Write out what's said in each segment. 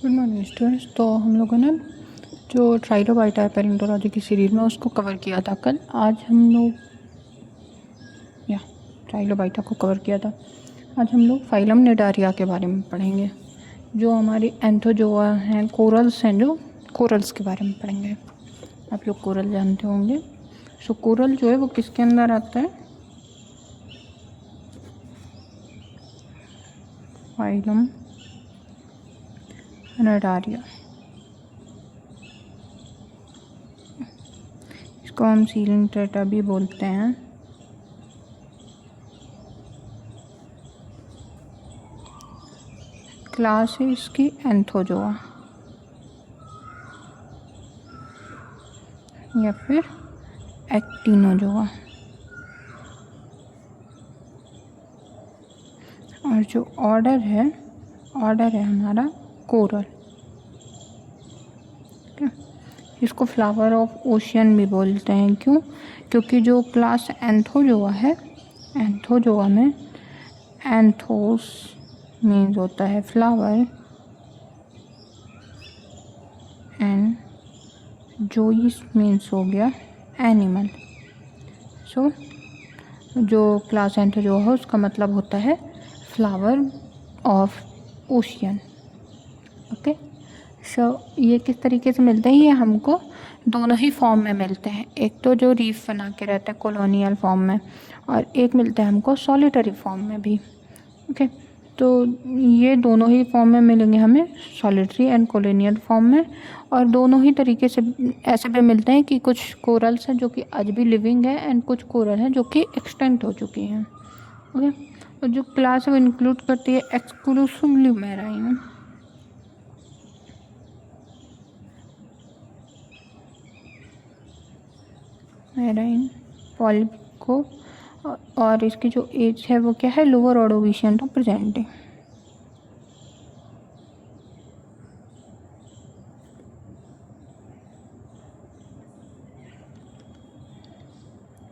Good morning students. तो हम लोगों ने जो ट्राइलोबाइटा पैलेंटोलॉजी की सीरीज़ में उसको कवर किया था कल। आज हम लोग ट्राइलोबाइटा को कवर किया था। आज हम लोग फाइलम निडारिया के बारे में पढ़ेंगे, जो हमारी एंथोजोआ हैं, कोरल्स हैं, जो कोरल्स के बारे में पढ़ेंगे। आप लोग कोरल जानते होंगे। सो कोरल जो है वो किसके अंदर आता है? Phylum Cnidaria. इसको हम सीलेंट्रेटा भी बोलते हैं। क्लास है इसकी एंथोजोआ या फिर एक्टिनोजोआ। और जो ऑर्डर है हमारा कोरल। इसको फ्लावर ऑफ ओशियन भी बोलते हैं। क्यों? क्योंकि जो क्लास एंथोजोआ है, एंथोजोआ में एंथोस मीन्स होता है फ्लावर एंड जोइस मीन्स हो गया एनिमल। सो जो क्लास एंथोजोआ है उसका मतलब होता है flower of ocean. Okay. So ये किस तरीके से मिलते हैं? ये हमको दोनों ही फॉर्म में मिलते हैं। एक तो जो रीफ बना के रहते हैं कॉलोनियल फॉर्म में, और एक मिलता है हमको सॉलिटरी फॉर्म में भी। ओके। तो ये दोनों ही फॉर्म में मिलेंगे हमें, सॉलिटरी एंड कॉलोनियल फॉर्म में। और दोनों ही तरीके से ऐसे भी मिलते हैं कि कुछ कोरल्स हैं जो कि आज भी लिविंग है एंड कुछ कोरल हैं जो कि एक्सटेंट हो चुकी हैं। ओके। और जो क्लास है वो इंक्लूड करती है एक्सक्लूसिवली मैराइन, मैराइन पॉलिप को। और इसकी जो एज है वो क्या है? Lower Ordovician to presenting.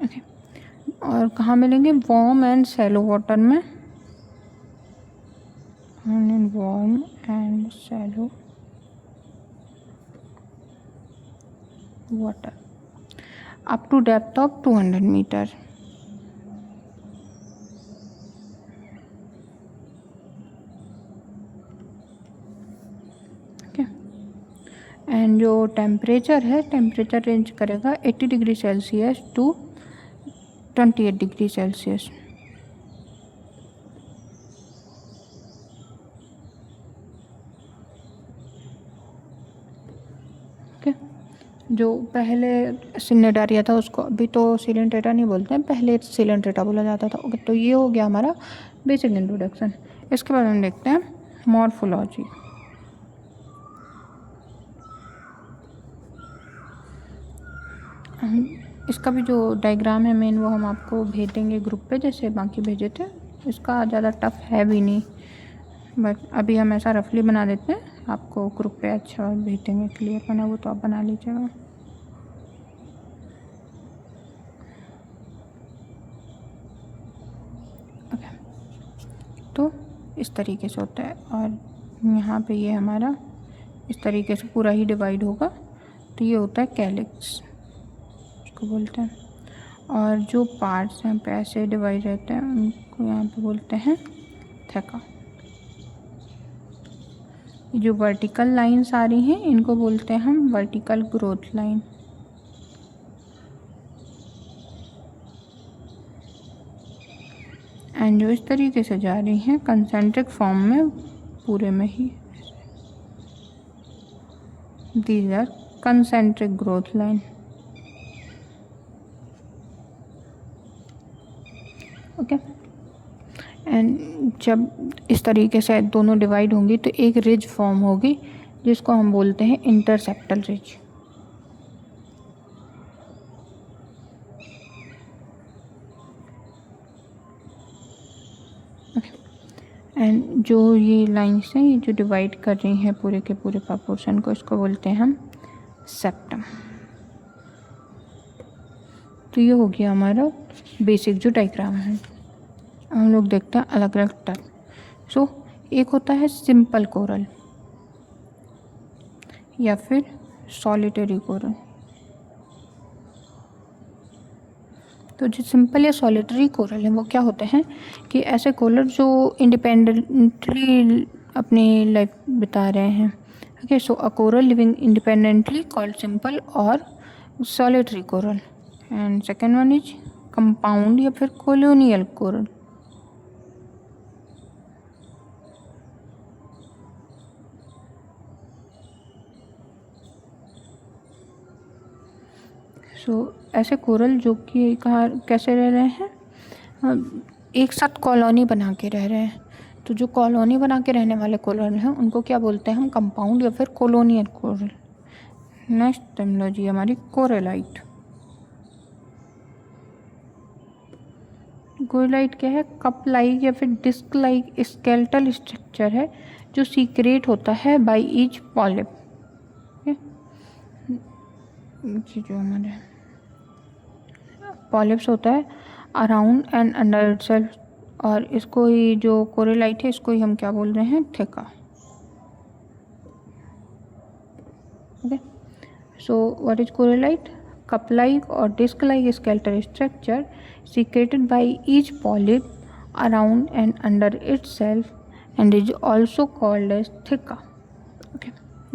Okay. और कहाँ मिलेंगे? वार्म एंड सैलो वाटर में, warm and shallow water up to depth of 200 metre. Okay. And जो टेम्परेचर है, टेम्परेचर रेंज करेगा 80 degree Celsius to 28 degree Celsius. Okay. जो पहले सिनेडारिया था उसको अभी तो सिलेंट्रेटा नहीं बोलते हैं, पहले सिलेंट्रेटा बोला जाता था। ओके। तो ये हो गया हमारा बेसिक इंट्रोडक्शन। इसके बाद हम देखते हैं मॉर्फोलॉजी। इसका भी जो डायग्राम है मेन वो हम आपको भेज देंगे ग्रुप पे, जैसे बाकी भेजे थे। इसका ज़्यादा टफ है भी नहीं, बट अभी हम ऐसा रफली बना देते हैं, आपको ग्रुप पे अच्छा भेज देंगे। क्लियर बना वो तो आप बना लीजिएगा। ओके। तो इस तरीके से होता है। और यहाँ पे ये हमारा इस तरीके से पूरा ही डिवाइड होगा। तो ये होता है कैलिक्स को बोलते हैं। और जो पार्ट्स यहाँ पे ऐसे डिवाइड रहते हैं उनको यहाँ पे बोलते हैं थैका। जो वर्टिकल लाइंस आ रही हैं इनको बोलते हैं हम वर्टिकल ग्रोथ लाइन। एंड जो इस तरीके से जा रही हैं कंसेंट्रिक फॉर्म में पूरे में ही, these are concentric growth line. Okay. And जब इस तरीके से दोनों डिवाइड होंगी तो एक रिज फॉर्म होगी जिसको हम बोलते हैं इंटरसेप्टल रिज। एंड जो ये लाइन्स हैं, ये जो डिवाइड कर रही हैं पूरे के पूरे पोर्शन को, इसको बोलते हैं हम सेप्टम। तो ये हो गया हमारा बेसिक जो डायग्राम है। हम लोग देखते हैं अलग अलग टाइप। सो एक होता है सिंपल कोरल, या फिर सॉलिटरी कोरल। तो जो सिंपल या सॉलिटरी कोरल है वो क्या होते हैं कि ऐसे कोरल जो इंडिपेंडेंटली अपनी लाइफ बिता रहे हैं। Okay, so a coral living independently called simple और solitary coral. And second one is compound या फिर कॉलोनियल कोरल। सो ऐसे कोरल जो कि कहाँ कैसे रह रहे हैं, एक साथ कॉलोनी बना के रह रहे हैं। तो जो कॉलोनी बना के रहने वाले कोरल हैं उनको क्या बोलते हैं हम, कंपाउंड या फिर कॉलोनियल कोरल। नेक्स्ट टर्मिनोलॉजी हमारी कोरलाइट। कोरलाइट क्या है, कप लाइक या फिर डिस्क लाइक स्केलेटल स्ट्रक्चर है जो सीक्रेट होता है बाय ईच पॉलिप। जो हमारे पॉलिप्स होता है अराउंड एंड अंडर इटसेल्फ, और इसको ही जो कोरलाइट है इसको ही हम क्या बोल रहे हैं, theca. Okay, so what is corallite, cup like or disc like skeletal structure secreted by each polyp around and under itself and is also called as theca. Okay,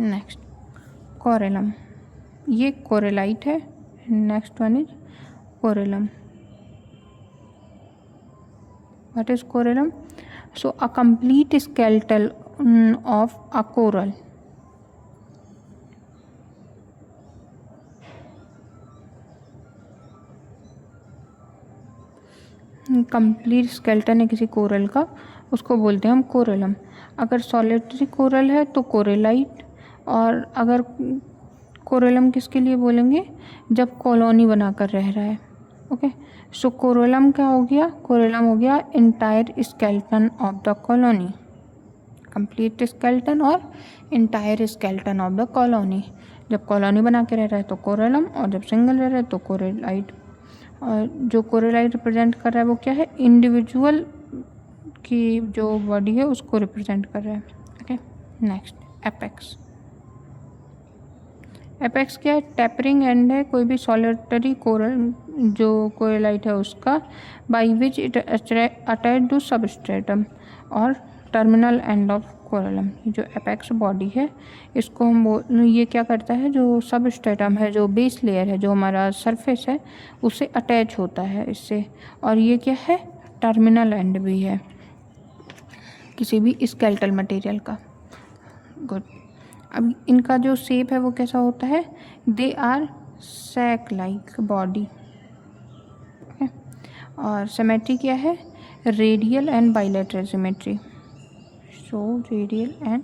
next corellum, ये corallite है। Next one is corallum. What is corallum, so a complete skeletal of a coral। Complete skeleton है किसी coral का, उसको बोलते हैं हम कोरलम। अगर सॉलिटरी कोरल है तो कोरलाइट, और अगर कोरलम किसके लिए बोलेंगे, जब कॉलोनी बनाकर रह रहा है। ओके, सो कोरलम क्या हो गया, कोरलम हो गया entire skeleton of the colony, complete skeleton और entire skeleton of the colony. जब कॉलोनी बना के रह रहा है तो कोरलम, और जब सिंगल रह रहा है तो कोरलाइट। और जो कोरलाइट रिप्रेजेंट कर रहा है वो क्या है, इंडिविजुअल की जो बॉडी है उसको रिप्रेजेंट कर रहा है। Okay, next apex. एपेक्स क्या है, टेपरिंग एंड है कोई भी सॉलिटरी कोरल जो कोरलाइट है उसका, by which it attach to substratum और टर्मिनल एंड ऑफ कोरलम। जो एपेक्स बॉडी है इसको हम ये क्या करता है, जो सबस्ट्रेटम है, जो बेस लेयर है, जो हमारा सरफेस है, उससे अटैच होता है इससे। और ये क्या है, टर्मिनल एंड भी है किसी भी स्केलेटल मटेरियल का। गुड, अब इनका जो शेप है वो कैसा होता है, they are sac like body. और सिमेट्री क्या है, radial and bilateral symmetry. So radial and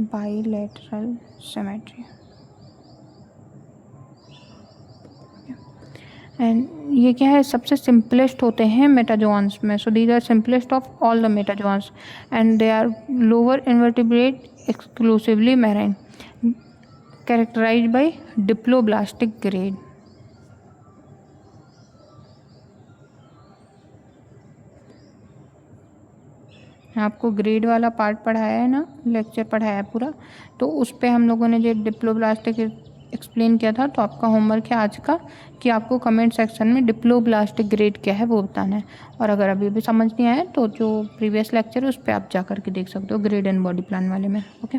bilateral symmetry. And ये क्या है, सबसे सिंपलेस्ट होते हैं मेटाजोन्स में। So these are simplest of all the metazoans and they are lower invertebrate exclusively marine, characterized by diploblastic grade. आपको grade वाला part पढ़ाया है ना, लेक्चर पढ़ाया है पूरा, तो उस पे हम लोगों ने जो डिप्लोब्लास्टिक एक्सप्लेन किया था। तो आपका होमवर्क है आज का कि आपको कमेंट सेक्शन में डिप्लोब्लास्टिक ग्रेड क्या है वो बताना है। और अगर अभी भी समझ नहीं आया तो जो प्रीवियस लेक्चर है उस पर आप जा कर के देख सकते हो, ग्रेड एंड बॉडी प्लान वाले में। ओके,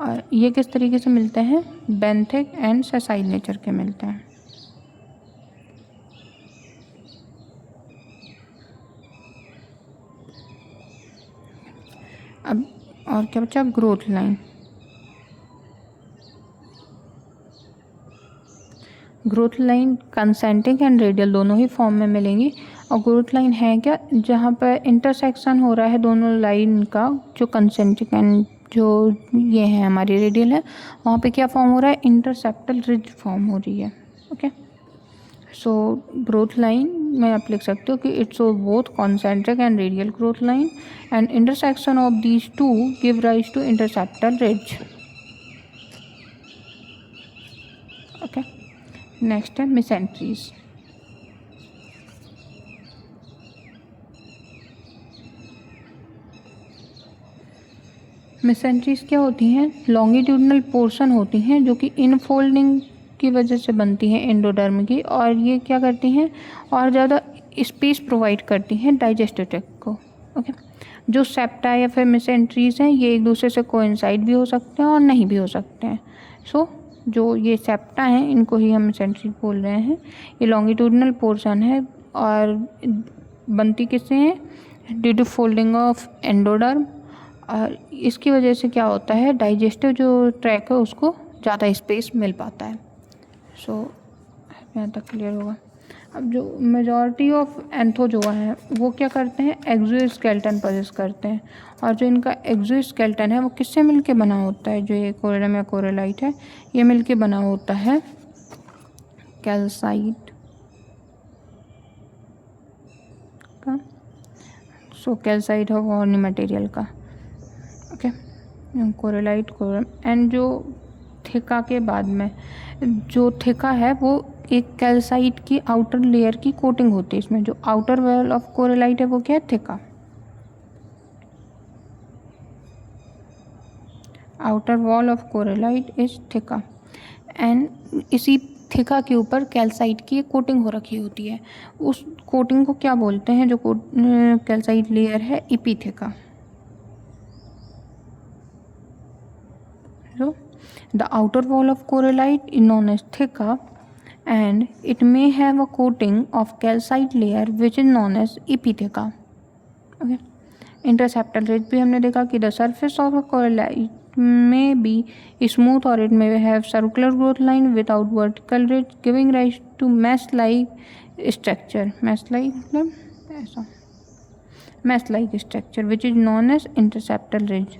और ये किस तरीके से मिलते हैं, बेंथिक एंड सेसाइल नेचर के मिलते हैं। अब और क्या बचा, growth line. Growth line concentric and radial दोनों ही फॉर्म में मिलेंगी। और ग्रोथ लाइन है क्या, जहाँ पर इंटरसेक्शन हो रहा है दोनों लाइन का, जो कंसेंट्रिक एंड जो ये है हमारी रेडियल है, वहाँ पे क्या फॉर्म हो रहा है, इंटरसेप्टल रिज फॉर्म हो रही है। ओके, सो ग्रोथ लाइन में आप लिख सकते हो कि it's show both concentric and radial growth line and intersection of these two give rise to interseptal ridge. Okay, next है मिसेंट्रीज। मेसेंट्रीज क्या होती हैं? लॉन्गिट्यूडनल पोर्शन होती हैं जो कि इनफोल्डिंग की वजह से बनती हैं एंडोडर्म की, और ये क्या करती हैं और ज़्यादा स्पेस प्रोवाइड करती हैं डाइजेस्टिव ट्रैक्ट को। ओके, जो सेप्टा या फिर मेसेंट्रीज हैं ये एक दूसरे से कोइंसाइड भी हो सकते हैं और नहीं भी हो सकते हैं। सो जो ये सेप्टा हैं इनको ही हम मेसेंट्रीज बोल रहे हैं। ये लॉन्गिट्यूडनल पोर्शन है और बनती किससे हैं? Due to folding of endoderm, और इसकी वजह से क्या होता है, डाइजेस्टिव जो ट्रैक है उसको ज़्यादा स्पेस मिल पाता है। सो यहाँ तक क्लियर होगा। अब जो मेजॉरिटी ऑफ एंथोजोआ हैं वो क्या करते हैं? एक्सोस्केलेटन पोजेस करते हैं, और जो इनका एक्सोस्केलेटन है वो किससे मिलके बना होता है? जो ये कोरलम या कोरलाइट है ये मिलके बना होता है कैल्साइट का। सो कैल्साइट है हॉर्नी मटेरियल का। ओके, कोरलाइट कोरल, एंड जो थिका के बाद में जो थिका है वो एक कैल्साइट की आउटर लेयर की कोटिंग होती है इसमें। जो आउटर वॉल ऑफ कोरलाइट है वो क्या है? Theca. Outer wall of corallite is theca, and इसी थिका के ऊपर कैल्साइट की एक कोटिंग हो रखी होती है। उस कोटिंग को क्या बोलते हैं? जो कैल्साइट लेयर है, इपीथिका। So, the outer wall of corallite is known as theca, and it may have a coating of calcite layer which is known as epitheca. Okay. Interseptal ridge भी हमने देखा कि the surface of a corallite may be smooth or it may have circular growth line without vertical ridge, giving rise to mesh-like structure. Mesh-like मतलब ऐसा mesh-like structure which is known as interseptal ridge.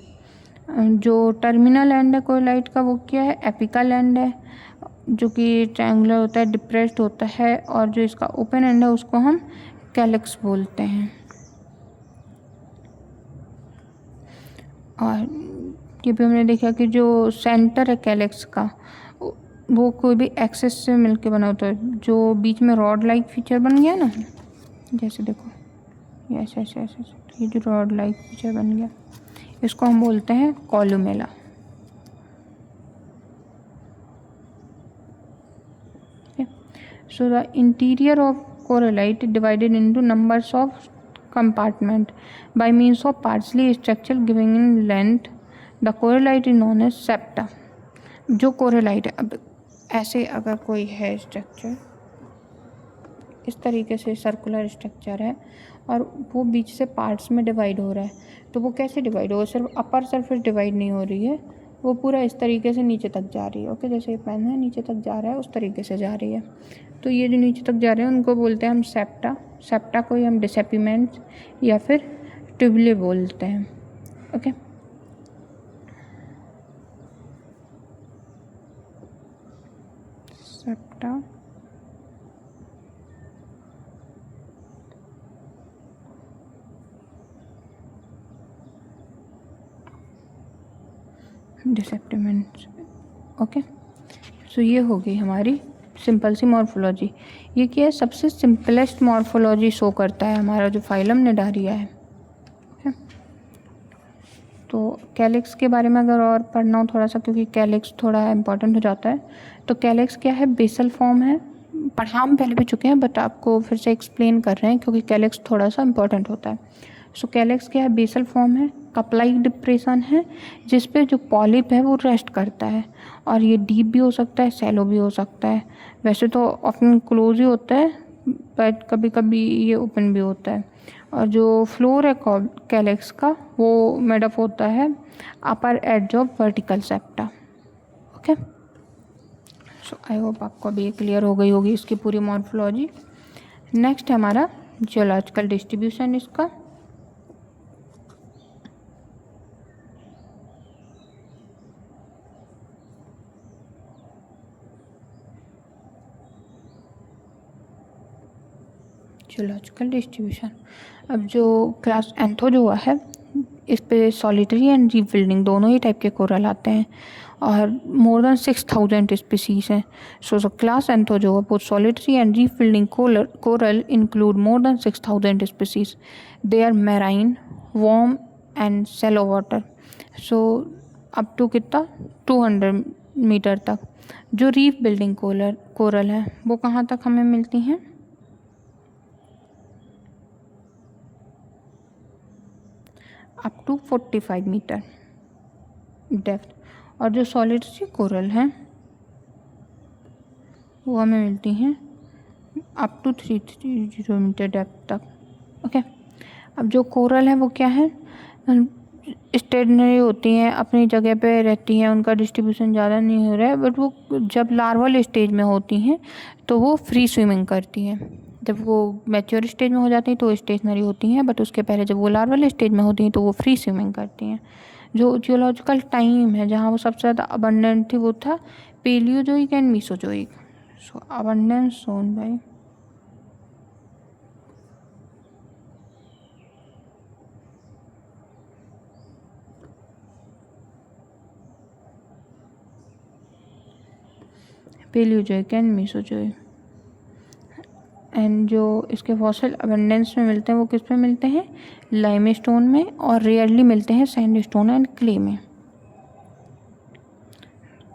जो terminal and है कोरलाइट का वो क्या है? Apical and है, जो कि ट्रायंगुलर होता है, डिप्रेस्ड होता है, और जो इसका ओपन एंड है उसको हम कैलिक्स बोलते हैं। और ये भी हमने देखा कि जो सेंटर है कैलिक्स का वो कोई भी एक्सेस से मिलके बना होता है। जो बीच में रॉड लाइक फीचर बन गया ना, जैसे देखो ये ऐसे ऐसे ऐसे, ये जो रॉड लाइक फीचर बन गया इसको हम बोलते हैं columella. So the interior of corallite divided into numbers of compartment by means of partially structure giving in length. The corallite is known as septa. जो corallite है, अब ऐसे अगर कोई है स्ट्रक्चर इस तरीके से सर्कुलर स्ट्रक्चर है और वो बीच से पार्ट्स में डिवाइड हो रहा है, तो वो कैसे डिवाइड होगा? सिर्फ अपर सरफेस डिवाइड नहीं हो रही है, वो पूरा इस तरीके से नीचे तक जा रही है। ओके, जैसे ये पेन है नीचे तक जा रहा है उस तरीके से जा रही है। तो ये जो नीचे तक जा रहे हैं उनको बोलते हैं हम सेप्टा। सेप्टा को ही हम डिसेपिमेंट्स या फिर ट्यूबुले बोलते हैं। Okay, septa dissepiments. Okay, so ये हो गई हमारी सिंपल सी मॉर्फोलॉजी। ये क्या है? सबसे सिंपलेस्ट मॉर्फोलॉजी शो करता है हमारा जो फाइलम निडारिया है। ओके, तो कैलिक्स के बारे में अगर और पढ़ना हो थोड़ा सा, क्योंकि कैलिक्स थोड़ा इम्पॉर्टेंट हो जाता है, तो कैलिक्स क्या है? बेसल फॉर्म है। पढ़ा हम पहले भी चुके हैं बट आपको फिर से एक्सप्लेन कर रहे हैं क्योंकि कैलिक्स थोड़ा सा इम्पॉर्टेंट होता है। सो कैलिक्स क्या है? बेसल फॉर्म है, कपलाइक डिप्रेशन है जिस पे जो पॉलिप है वो रेस्ट करता है, और ये डीप भी हो सकता है, सैलो भी हो सकता है। वैसे तो ऑफन क्लोज ही होता है बट कभी कभी ये ओपन भी होता है। और जो फ्लोर है कैलिक्स का वो मेड अप होता है upper edge of vertical septa. Okay, so I hope आपको अभी ये क्लियर हो गई होगी इसकी पूरी मॉर्फोलॉजी। नेक्स्ट है हमारा जियोलॉजिकल डिस्ट्रीब्यूशन इसका। जियोलॉजिकल डिस्ट्रीब्यूशन, अब जो क्लास एंथोजोआ है इस पे सॉलिटरी एंड रीबिल्डिंग दोनों ही टाइप के कोरल आते हैं और मोर देन 6000 स्पीसीज हैं। So the class Anthozoa both solitary and reef building coral include more than 6000 species. They are marine, warm and shallow water. So up to कितना 200 मीटर तक। जो reef building coral है वो कहाँ तक हमें मिलती हैं, अप टू 45 मीटर डेप्थ। और जो सॉलिड सी कोरल हैं वो हमें मिलती हैं अप टू 330 मीटर डेप्थ तक। ओके, अब जो कोरल है वो क्या है, स्टेशनरी होती हैं, अपनी जगह पे रहती हैं, उनका डिस्ट्रीब्यूशन ज़्यादा नहीं हो रहा है, बट वो जब लार्वल स्टेज में होती हैं तो वो फ्री स्विमिंग करती हैं। जब वो मैच्योर स्टेज में हो जाती हैं तो स्टेशनरी होती हैं, बट उसके पहले जब वो लार्वल स्टेज में होती हैं तो वो फ्री स्विमिंग करती हैं। जो जियोलॉजिकल टाइम है जहाँ वो सबसे ज़्यादा अबंडेंट थी वो था Paleozoic and Mesozoic. So abundance zone by Paleozoic and Mesozoic. And जो इसके फॉसिल अबंडेंस में मिलते हैं वो किस पे मिलते हैं, लाइमस्टोन में, और रेयरली मिलते हैं सैंडस्टोन एंड क्ले में।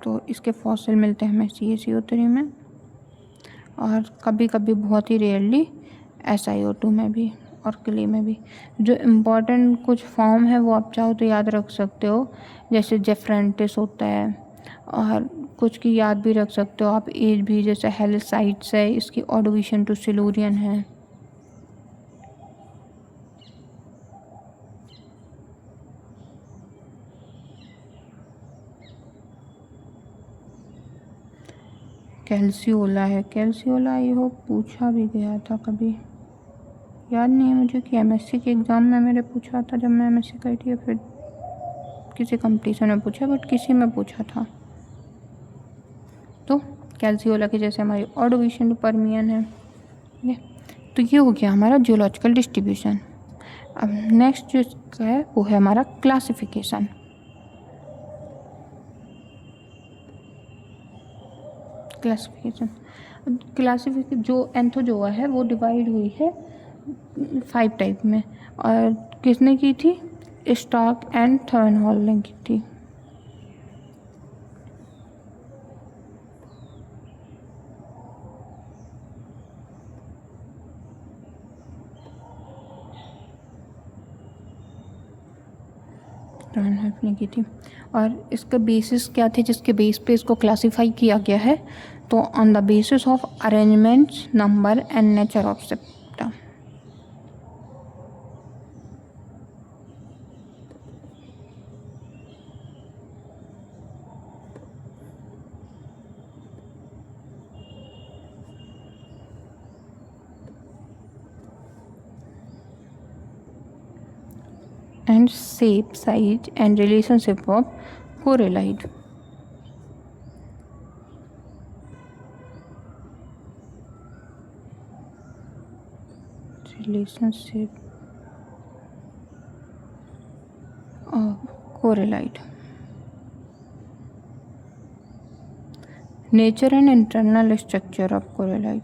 तो इसके फॉसिल मिलते हैं हमें CaCO3 में, और कभी कभी बहुत ही रेयरली SiO2 में भी और क्ले में भी। जो इम्पॉर्टेंट कुछ फॉर्म है वो आप चाहो तो याद रख सकते हो, जैसे जेफ्रेंटिस होता है, और कुछ की याद भी रख सकते हो आप एज भी, जैसे हेलिसाइट्स है, इसकी ऑर्डोविशन टू सिलूरियन है। कैल्सियोला है, कैल्सियोला ये हो पूछा भी गया था कभी, याद नहीं है मुझे कि MSc के एग्ज़ाम में मेरे पूछा था जब मैं MSc करी थी, या फिर किसी कंपटीशन में पूछा, बट किसी में पूछा था। तो कैल्सियोला के जैसे हमारी ऑर्डोविशन टू परमियन है। ठीक है, तो ये हो गया हमारा जियोलॉजिकल डिस्ट्रीब्यूशन। अब नेक्स्ट जो इसका है वो है हमारा क्लासिफिकेशन। क्लासिफिकेशन जो एंथोजोआ है वो डिवाइड हुई है 5 टाइप में, और किसने की थी, स्टार्क एंड थर्नहॉल ने की थी। ने की थी। और इसका बेसिस क्या थे जिसके बेस पे इसको क्लासिफाई किया गया है, तो on the basis of arrangements, number and nature of septa. and shape, size and relationship of corallite. Relationship of corallite. Nature and internal structure of corallite.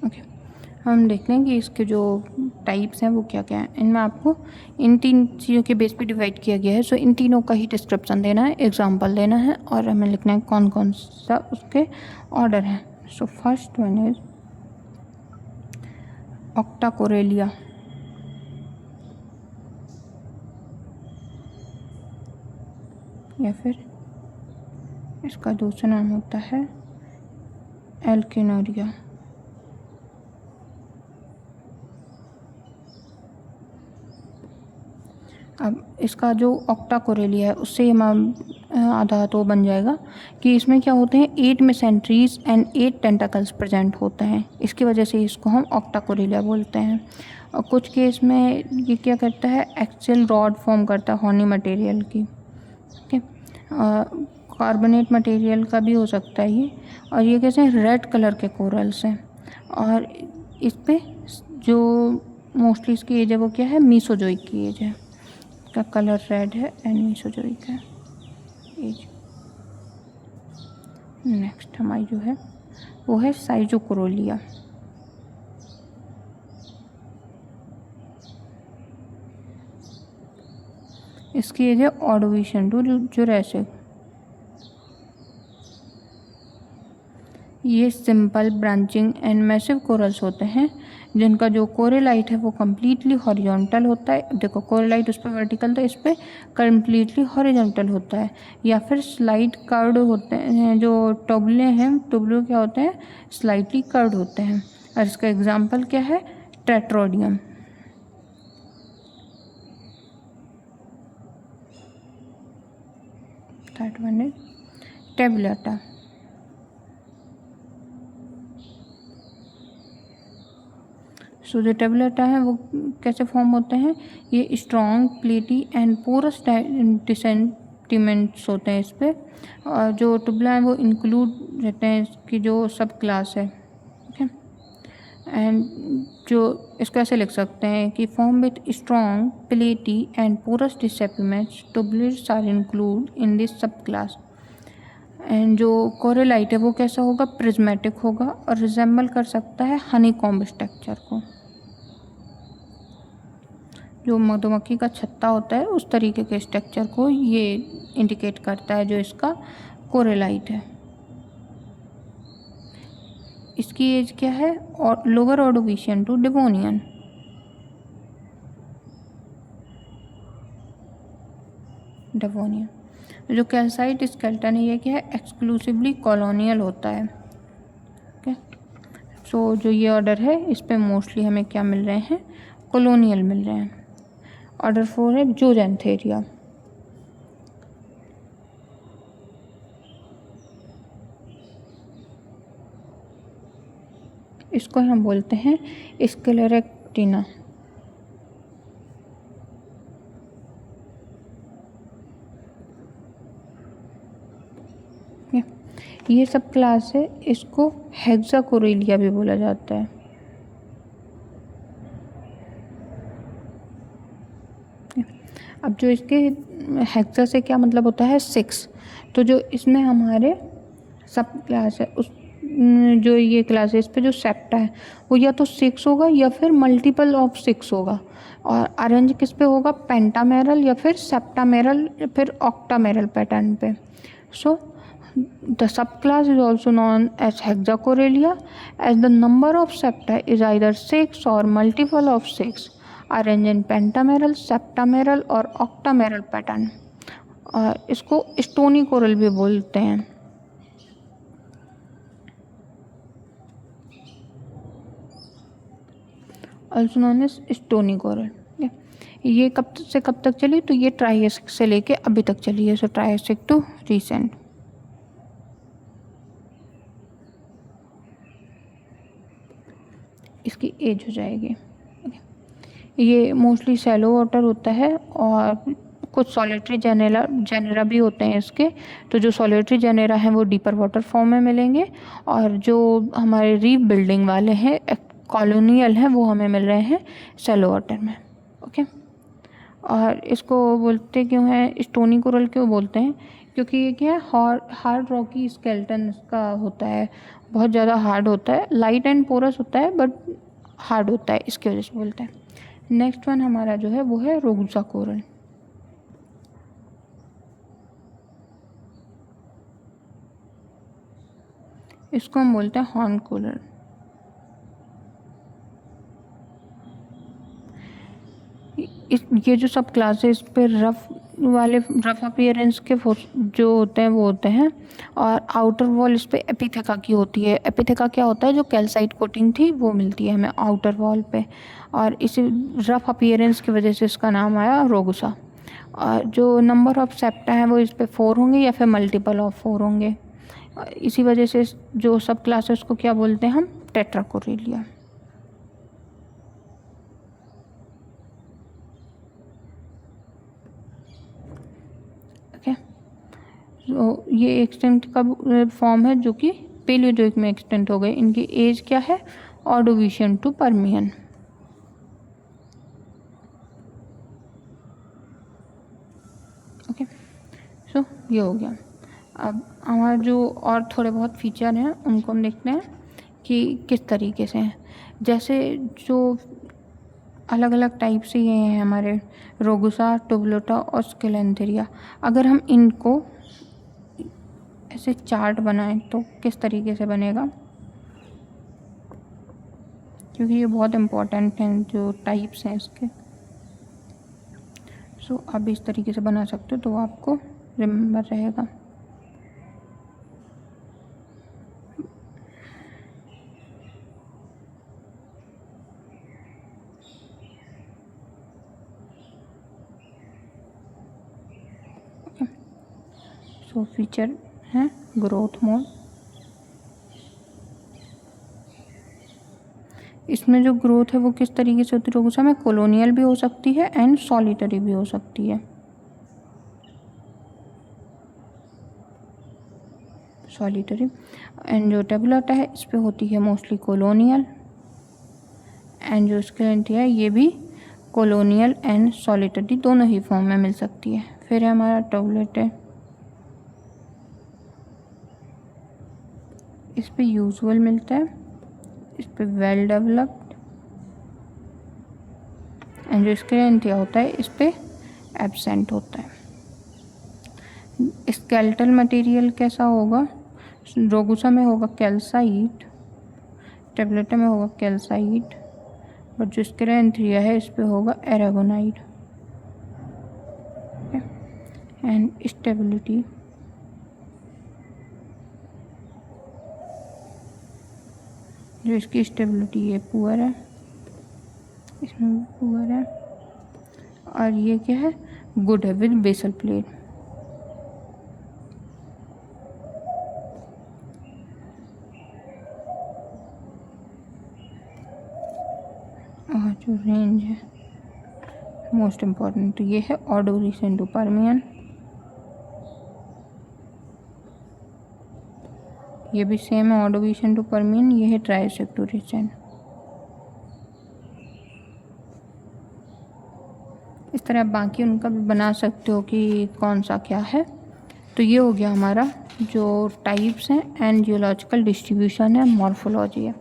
Okay, हम देखते हैं कि इसके जो टाइप्स हैं वो क्या क्या हैं। इनमें आपको इन 3 चीज़ों के बेस पे डिवाइड किया गया है। सो इन तीनों का ही डिस्क्रिप्शन देना है, एग्जांपल देना है, और हमें लिखना है कौन कौन सा उसके ऑर्डर है। सो फर्स्ट वन इज ऑक्टाकोरेलिया, या फिर इसका दूसरा नाम होता है एल्किनोरिया। अब इसका जो ऑक्टाकोरेलिया है उससे हम आधा तो बन जाएगा कि इसमें क्या होते हैं, 8 मेसेंट्रीज एंड 8 टेंटाकल्स प्रेजेंट होते हैं, इसकी वजह से इसको हम ऑक्टाकोरेलिया बोलते हैं। और कुछ केस में ये क्या करता है, एक्सेल रॉड फॉर्म करता है हॉर्नी मटेरियल की। ठीक है, कार्बोनेट मटेरियल का भी हो सकता है ये। और ये कैसे रेड कलर के कोरल्स हैं, और इस पे जो मोस्टली इसकी एज है वो क्या है, मीसोजोइक की एज है। का कलर रेड है एंड मेसोजोइक है एज। नेक्स्ट हमारी जो है वो है साइजोकोरोलिया। इसकी एज है ऑर्डोविशियन टू जुरासिक। ये simple branching and massive corals होते हैं जिनका जो कोरेलाइट है वो कम्प्लीटली हॉरिजॉन्टल होता है। देखो कोरेलाइट उस पर वर्टिकल था, इस पर कम्प्लीटली हॉरिजॉन्टल होता है, या फिर स्लाइड कर्व्ड होते हैं। जो टुबुले हैं, टुबुले क्या होते हैं, स्लाइटली कर्व्ड होते हैं। और इसका एग्जाम्पल क्या है, Tetradium. Third one is Tabulata. So जो टेबुलेटा है वो कैसे फॉर्म होते हैं, ये स्ट्रॉन्ग प्लेटी एंड पोरस डिसेंटिमेंट्स होते हैं इस पर। और जो टुबुला है वो इंक्लूड रहते हैं इसकी जो सब क्लास है, ओके। एंड जो इसको ऐसे लिख सकते हैं कि form with strong platy and porous dissepiments tubules are include in this subclass. And जो कोरेलाइट है वो कैसा होगा, प्रिज्मेटिक होगा और रिजेंबल कर सकता है हनीकॉम्ब स्ट्रक्चर को। जो मधुमक्खी का छत्ता होता है उस तरीके के स्ट्रक्चर को ये इंडिकेट करता है जो इसका कोरेलाइट है। इसकी एज क्या है, और लोअर ऑर्डोविशियन टू डिवोनियन। जो कैल्साइट स्केलेटन है ये क्या है, एक्सक्लूसिवली कॉलोनियल होता है, ओके। सो जो ये ऑर्डर है इस पे मोस्टली हमें क्या मिल रहे हैं, कॉलोनियल मिल रहे हैं। ऑर्डर 4 है ज़ूथेरिया। इसको हम बोलते हैं स्क्लेरेक्टिना। ये सब क्लास है, इसको हेक्साकोरेलिया भी बोला जाता है। अब जो इसके हेक्सा से क्या मतलब होता है, 6। तो जो इसमें हमारे सब क्लास है उस जो ये क्लास है इस पे जो सेप्टा है वो या तो 6 होगा या फिर मल्टीपल ऑफ 6 होगा। और अरेंज किस पे होगा, पेंटामेरल या फिर सेप्टामेरल या फिर ऑक्टामेरल पैटर्न पे। So the subclass is also known as Hexacorallia as the number of septa is either 6 or multiple of 6 arrange in pentameral, septameral or octameral pattern. और इसको स्टोनी कोरल भी बोलते हैं। Also known as stony coral. ये कब से कब तक चली, तो ये ट्राइएसिक से लेके अभी तक चली है। सो ट्राइएसिक टू रिसेंट। इसकी एज हो जाएगी। ये मोस्टली सैलो वाटर होता है और कुछ सॉलिटरी जेनेरा भी होते हैं इसके। तो जो सॉलिटरी जेनेरा हैं वो डीपर वाटर फॉर्म में मिलेंगे, और जो हमारे रीफ बिल्डिंग वाले हैं कॉलोनियल हैं वो हमें मिल रहे हैं सैलो वाटर में, ओके। और इसको बोलते क्यों हैं, स्टोनी कोरल क्यों बोलते हैं, क्योंकि ये क्या है, हार्ड रॉकी स्केलेटन इसका होता है, बहुत ज़्यादा हार्ड होता है। लाइट एंड पोरस होता है बट हार्ड होता है, इसकी वजह से बोलते हैं। नेक्स्ट वन हमारा जो है वो है रोगुसा कोरल। इसको हम बोलते हैं हॉर्न कोरल। ये जो सब क्लासेस पे रफ अपीयरेंस के जो होते हैं वो होते हैं, और आउटर वॉल इस पे एपिथेका की होती है। एपिथेका क्या होता है, जो कैल्साइट कोटिंग थी वो मिलती है हमें आउटर वॉल पे, और इसी रफ अपीयरेंस की वजह से इसका नाम आया रोगुसा। और जो नंबर ऑफ सेप्टा है वो इस पे 4 होंगे या फिर मल्टीपल ऑफ 4 होंगे। इसी वजह से जो सब क्लासेस को क्या बोलते हैं हम, टेट्राकोरेलिया। तो ये एक्सटेंट का फॉर्म है जो कि पेलियोजोइक में एक्सटेंट हो गए। इनकी एज क्या है, ऑर्डोविशियन टू पर्मियन। ये हो गया। अब हमारा जो और थोड़े बहुत फीचर हैं उनको हम देखते हैं कि किस तरीके से हैं। जैसे जो अलग अलग टाइप से ये हैं हमारे रोगुसा, टुबुलोटा और स्केलेंथेरिया। अगर हम इनको ऐसे चार्ट बनाएं तो किस तरीके से बनेगा, क्योंकि ये बहुत इम्पोर्टेंट हैं जो टाइप्स हैं इसके। सो आप इस तरीके से बना सकते हो तो आपको रिमेम्बर रहेगा। सो फीचर है ग्रोथ मोड। इसमें जो ग्रोथ है वो किस तरीके से होती है रोगुसा में, कॉलोनियल भी हो सकती है एंड सॉलिटरी भी हो सकती है। सॉलिटरी एंड जो टैबुलाटा है इस पे होती है मोस्टली कॉलोनियल, एंड जो स्केलेंटिया है ये भी कॉलोनियल एंड सॉलिटरी दोनों ही फॉर्म में मिल सकती है। फिर है हमारा टैबुलेटा, इस पे यूजुअल मिलता है, इस पे वेल डेवलप्ड, एंड जो स्केलेंटिया होता है इस पे एब्सेंट होता है। स्केलेटल मटेरियल कैसा होगा, रोगुसा में होगा कैल्साइट, टैबुलेटा में होगा कैल्साइट, बट जो स्केलेंथिया है इस पे होगा एरागोनाइड। एंड स्टेबिलिटी, जो इसकी स्टेबिलिटी ये पुअर है, इसमें भी पुअर है, और ये क्या है गुड है विद बेसल प्लेट। और जो रेंज है मोस्ट इम्पॉर्टेंट तो ये है ऑडोरिस एंडोपर्मियन, ये भी सेम है ऑडोरिस एंडोपर्मियन, ये है ट्राइसेक्टोरिसन। इस तरह आप बाकी उनका भी बना सकते हो कि कौन सा क्या है। तो ये हो गया हमारा जो टाइप्स हैं एंड जियोलॉजिकल डिस्ट्रीब्यूशन है, मॉर्फोलॉजी है।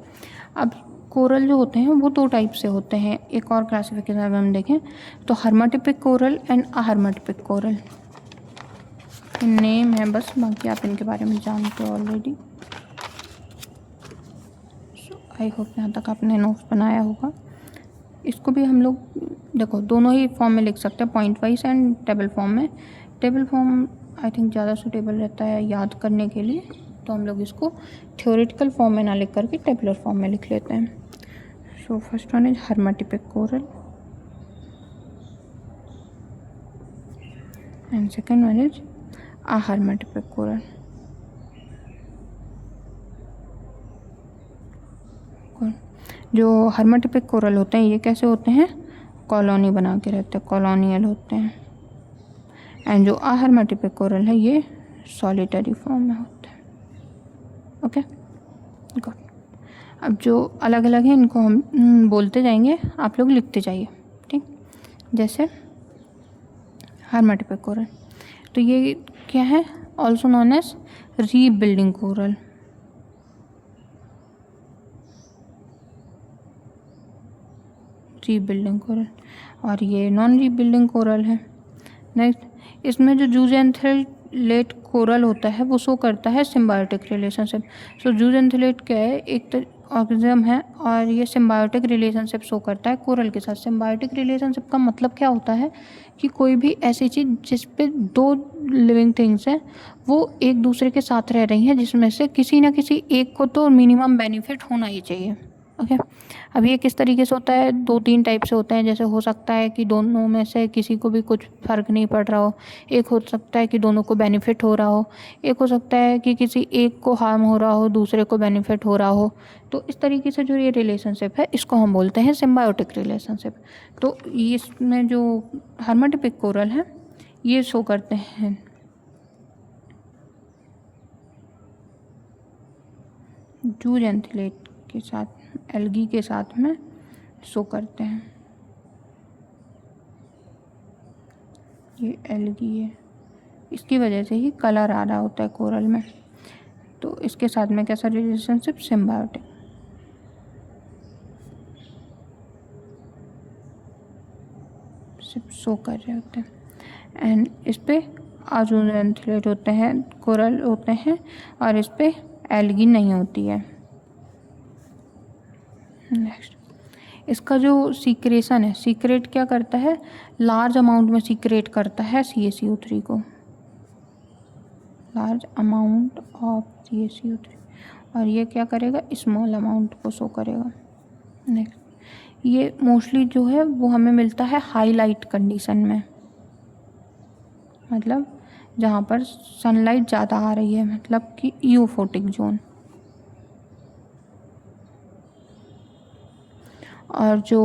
अब कोरल जो होते हैं वो दो टाइप से होते हैं। एक और क्लासिफिकेशन अगर हम देखें तो हर्माटिपिक कोरल एंड अहर्माटिपिक कोरल, नेम है बस, बाकी आप इनके बारे में जानते हो ऑलरेडी। आई होप यहाँ तक आपने नोट्स बनाया होगा। इसको भी हम लोग देखो दोनों ही फॉर्म में लिख सकते हैं, point wise and table form में। टेबल फॉर्म आई थिंक ज़्यादा सूटेबल रहता है याद करने के लिए, तो हम लोग इसको थ्योरेटिकल फॉर्म में ना लिख करके टेबुलर फॉर्म में लिख लेते हैं। So first one is hermatypic coral and second one is ahermatypic coral. जो हर्माटिपिक कोरल होते हैं ये कैसे होते हैं, कॉलोनी बना के रहते हैं, कॉलोनियल होते हैं। एंड जो अहर्माटिपिक कोरल है ये सॉलिटरी फॉर्म में होते हैं। Okay good. अब जो अलग अलग हैं इनको हम बोलते जाएंगे, आप लोग लिखते जाइए, ठीक। जैसे हर्माटिपिक कोरल, तो ये क्या है, also known as reef building coral. Reef building coral, और ये नॉन रीबिल्डिंग कोरल है। नेक्स्ट, इसमें जो जूजेंथिलेट कोरल होता है वो शो करता है सिम्बायोटिक रिलेशनशिप। सो जूजेंथिलेट क्या है, एक ऑर्गेनिज्म है और ये सिम्बायोटिक रिलेशनशिप शो करता है कोरल के साथ। सिम्बायोटिक रिलेशनशिप का मतलब क्या होता है कि कोई भी ऐसी चीज़ जिस पे दो लिविंग थिंग्स हैं वो एक दूसरे के साथ रह रही हैं, जिसमें से किसी ना किसी एक को तो मिनिमम बेनिफिट होना ही चाहिए। ओके, अब ये किस तरीके से होता है, दो तीन टाइप से होते हैं। जैसे हो सकता है कि दोनों में से किसी को भी कुछ फ़र्क नहीं पड़ रहा हो, एक हो सकता है कि दोनों को बेनिफिट हो रहा हो, एक हो सकता है कि किसी एक को हार्म हो रहा हो दूसरे को बेनिफिट हो रहा हो। तो इस तरीके से जो ये रिलेशनशिप है इसको हम बोलते हैं सिम्बायोटिक रिलेशनशिप। तो इसमें जो हर्माटिपिक कोरल है ये शो करते हैं जूजेंथिलेट के साथ, एल्गी के साथ में शो करते हैं। ये एल्गी है, इसकी वजह से ही कलर आ रहा होता है कोरल में। तो इसके साथ में कैसा रिलेशनशिप, सिम्बायोटिक। शो कर रहे होते हैं। एंड इस पे आजूनथलेट होते हैं, कोरल होते हैं, और इस पे एल्गी नहीं होती है। नेक्स्ट, इसका जो सीक्रेशन है, सीक्रेट क्या करता है, लार्ज अमाउंट में सीक्रेट करता है CaCO3 को, लार्ज अमाउंट ऑफ CaCO3, और ये क्या करेगा, स्मॉल अमाउंट को शो करेगा। नेक्स्ट, ये मोस्टली जो है वो हमें मिलता है हाईलाइट कंडीशन में, मतलब जहाँ पर सनलाइट ज़्यादा आ रही है, मतलब कि यूफोटिक जोन। और जो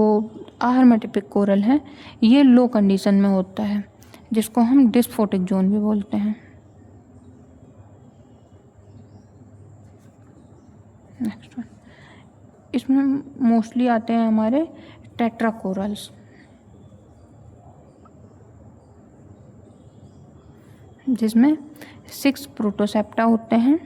आहर्माटिपिक कोरल है ये लो कंडीशन में होता है, जिसको हम डिस्फोटिक जोन भी बोलते हैं। नेक्स्ट वन, इसमें मोस्टली आते हैं हमारे टेट्रा कोरल्स, जिसमें 6 प्रोटोसेप्टा होते हैं,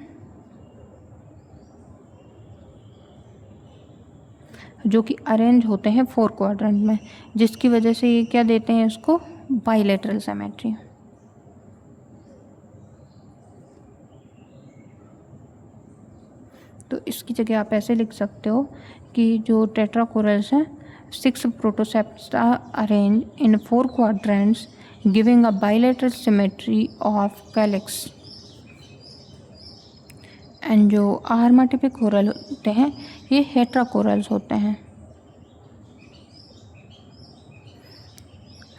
जो कि अरेंज होते हैं 4 क्वाड्रेंट में, जिसकी वजह से ये क्या देते हैं इसको, बाइलेटरल सिमेट्री। तो इसकी जगह आप ऐसे लिख सकते हो कि जो टेट्रा कोरल्स हैं, 6 protosepta arrange in 4 quadrants giving a bilateral symmetry of calyx. And जो आहर्माटिपिक कोरल होते हैं ये हेट्रा कोरल्स होते हैं।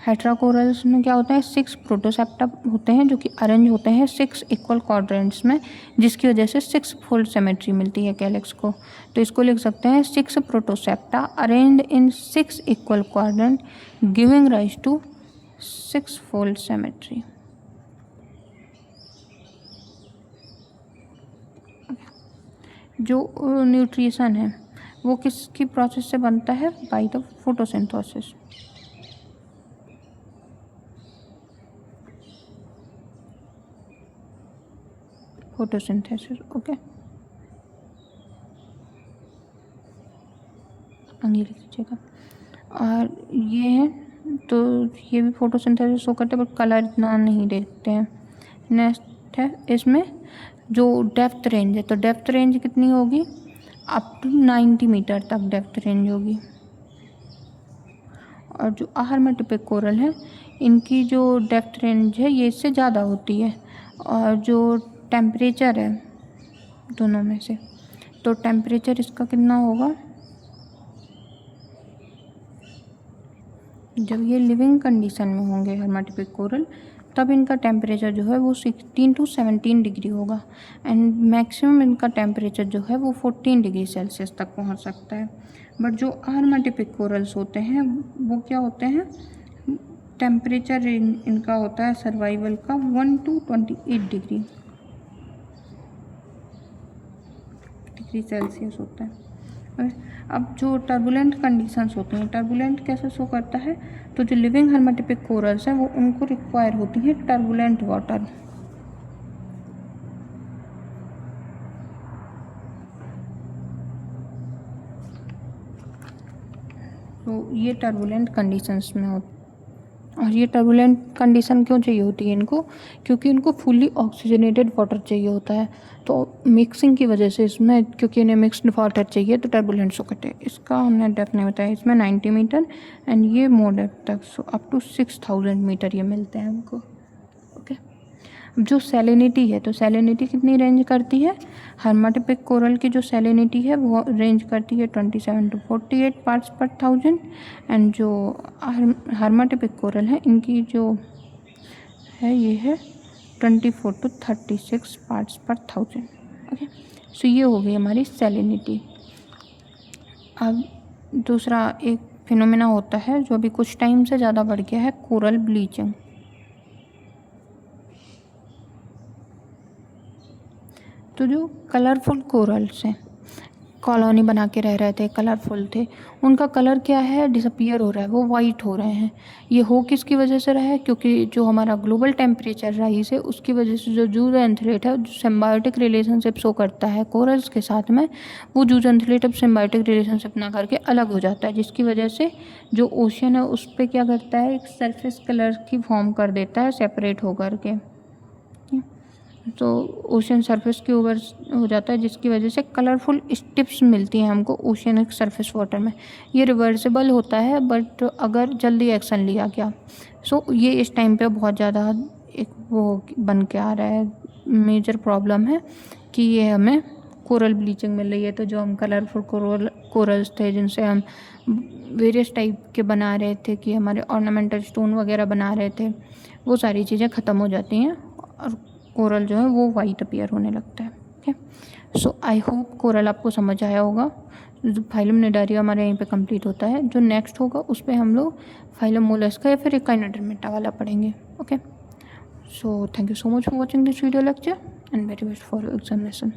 हेट्रा कोरल्स में क्या होता है, 6 प्रोटोसेप्टा होते हैं जो कि अरेंज होते हैं 6 इक्वल क्वाड्रेंट्स में, जिसकी वजह से 6 फोल्ड सिमेट्री मिलती है कैलिक्स को। तो इसको लिख सकते हैं 6 protosepta arranged in 6 equal quadrant giving rise to 6 fold symmetry. जो न्यूट्रिशन है वो किसकी प्रोसेस से बनता है, by the photosynthesis. Photosynthesis, okay, आगे लिख लीजिएगा। और ये है, तो ये भी फोटोसिंथेसिस शो करते हैं, बट कलर इतना नहीं देखते हैं। नेक्स्ट है, इसमें जो डेप्थ रेंज है, तो डेप्थ रेंज कितनी होगी, अप टू 90 मीटर तक डेप्थ रेंज होगी। और जो आहर्माटिपिक कोरल है इनकी जो डेप्थ रेंज है ये इससे ज़्यादा होती है। और जो टेम्परेचर है दोनों में से, तो टेम्परेचर इसका कितना होगा, जब ये लिविंग कंडीशन में होंगे हर्माटिपिक कोरल, तब इनका टेम्परेचर जो है वो 16 to 17 डिग्री होगा। एंड मैक्सिमम इनका टेम्परेचर जो है वो 14 डिग्री सेल्सियस तक पहुंच सकता है। बट जो आहर्माटिपिक कोरल्स होते हैं वो क्या होते हैं, टेम्परेचर इनका होता है सर्वाइवल का 1 to 28 डिग्री सेल्सियस होता है। अब जो टर्बुलेंट कंडीशंस होती हैं, टर्बुलेंट कैसे शो करता है, तो जो लिविंग हर्माटिपिक कोरल्स हैं वो उनको रिक्वायर होती है टर्बुलेंट वाटर। तो ये टर्बुलेंट कंडीशंस में होती है। और ये टर्बुलेंट कंडीशन क्यों चाहिए होती है इनको, क्योंकि इनको फुल्ली ऑक्सीजनेटेड वाटर चाहिए होता है। तो मिक्सिंग की वजह से इसमें, क्योंकि इन्हें मिक्स्ड वाटर चाहिए, तो टर्बुलेंट शो करते हैं। इसका हमने डेप्थ नहीं बताया, इसमें 90 मीटर एंड ये मोर डेप्थ तक, सो अप टू 6000 मीटर ये मिलते हैं हमको। ओके, अब जो सैलिनिटी है, तो सैलिनिटी कितनी रेंज करती है, हर्माटिपिक कोरल की जो सैलिनिटी है वो रेंज करती है 27 to 48 पार्ट्स पर 1000। एंड जो हर्माटिपिक कोरल है इनकी जो है ये है 24 to 36 पार्ट्स पर 1000। ओके, सो ये हो गई हमारी सैलिनिटी। अब दूसरा एक फिनोमेना होता है जो अभी कुछ टाइम से ज़्यादा बढ़ गया है, कोरल ब्लीचिंग। तो जो कलरफुल कोरल्स हैं, कॉलोनी बना के रह रहे थे, कलरफुल थे, उनका कलर क्या है, डिसअपियर हो रहा है, वो वाइट हो रहे हैं। ये हो किसकी वजह से रहा है? क्योंकि जो हमारा ग्लोबल टेम्परेचर राइज है उसकी वजह से जो जूज़ोएंथेलेट है, जो सिम्बायोटिक रिलेशनशिप शो करता है कोरल्स के साथ में, वो जूज़ोएंथेलेट अब सिम्बायोटिक रिलेशनशिप ना करके अलग हो जाता है, जिसकी वजह से जो ओशन है उस पर क्या करता है, एक सरफेस कलर की फॉर्म कर देता है सेपरेट होकर के। तो ओशन सरफेस के ऊपर हो जाता है, जिसकी वजह से कलरफुल स्टिप्स मिलती हैं हमको ओशियनिक सरफेस वाटर में। ये रिवर्सिबल होता है बट अगर जल्दी एक्शन लिया गया। सो ये इस टाइम पे बहुत ज़्यादा एक वो बन के आ रहा है, मेजर प्रॉब्लम है कि ये हमें कोरल ब्लीचिंग मिल रही है। तो जो हम कलरफुल कोरल्स थे जिनसे हम वेरियस टाइप के बना रहे थे, कि हमारे ऑर्नामेंटल स्टोन वगैरह बना रहे थे, वो सारी चीज़ें ख़त्म हो जाती हैं और कोरल जो है वो वाइट अपीयर होने लगता है। Okay, so I hope coral आपको समझ आया होगा। जो फाइलम निडारिया हमारे यहीं पे कंप्लीट होता है। जो नेक्स्ट होगा उस पर हम लोग फाइलम मोलस्का या फिर एकाइनोडर्मेटा वाला पढ़ेंगे। Okay, so thank you so much for watching this video lecture and very best for your examination.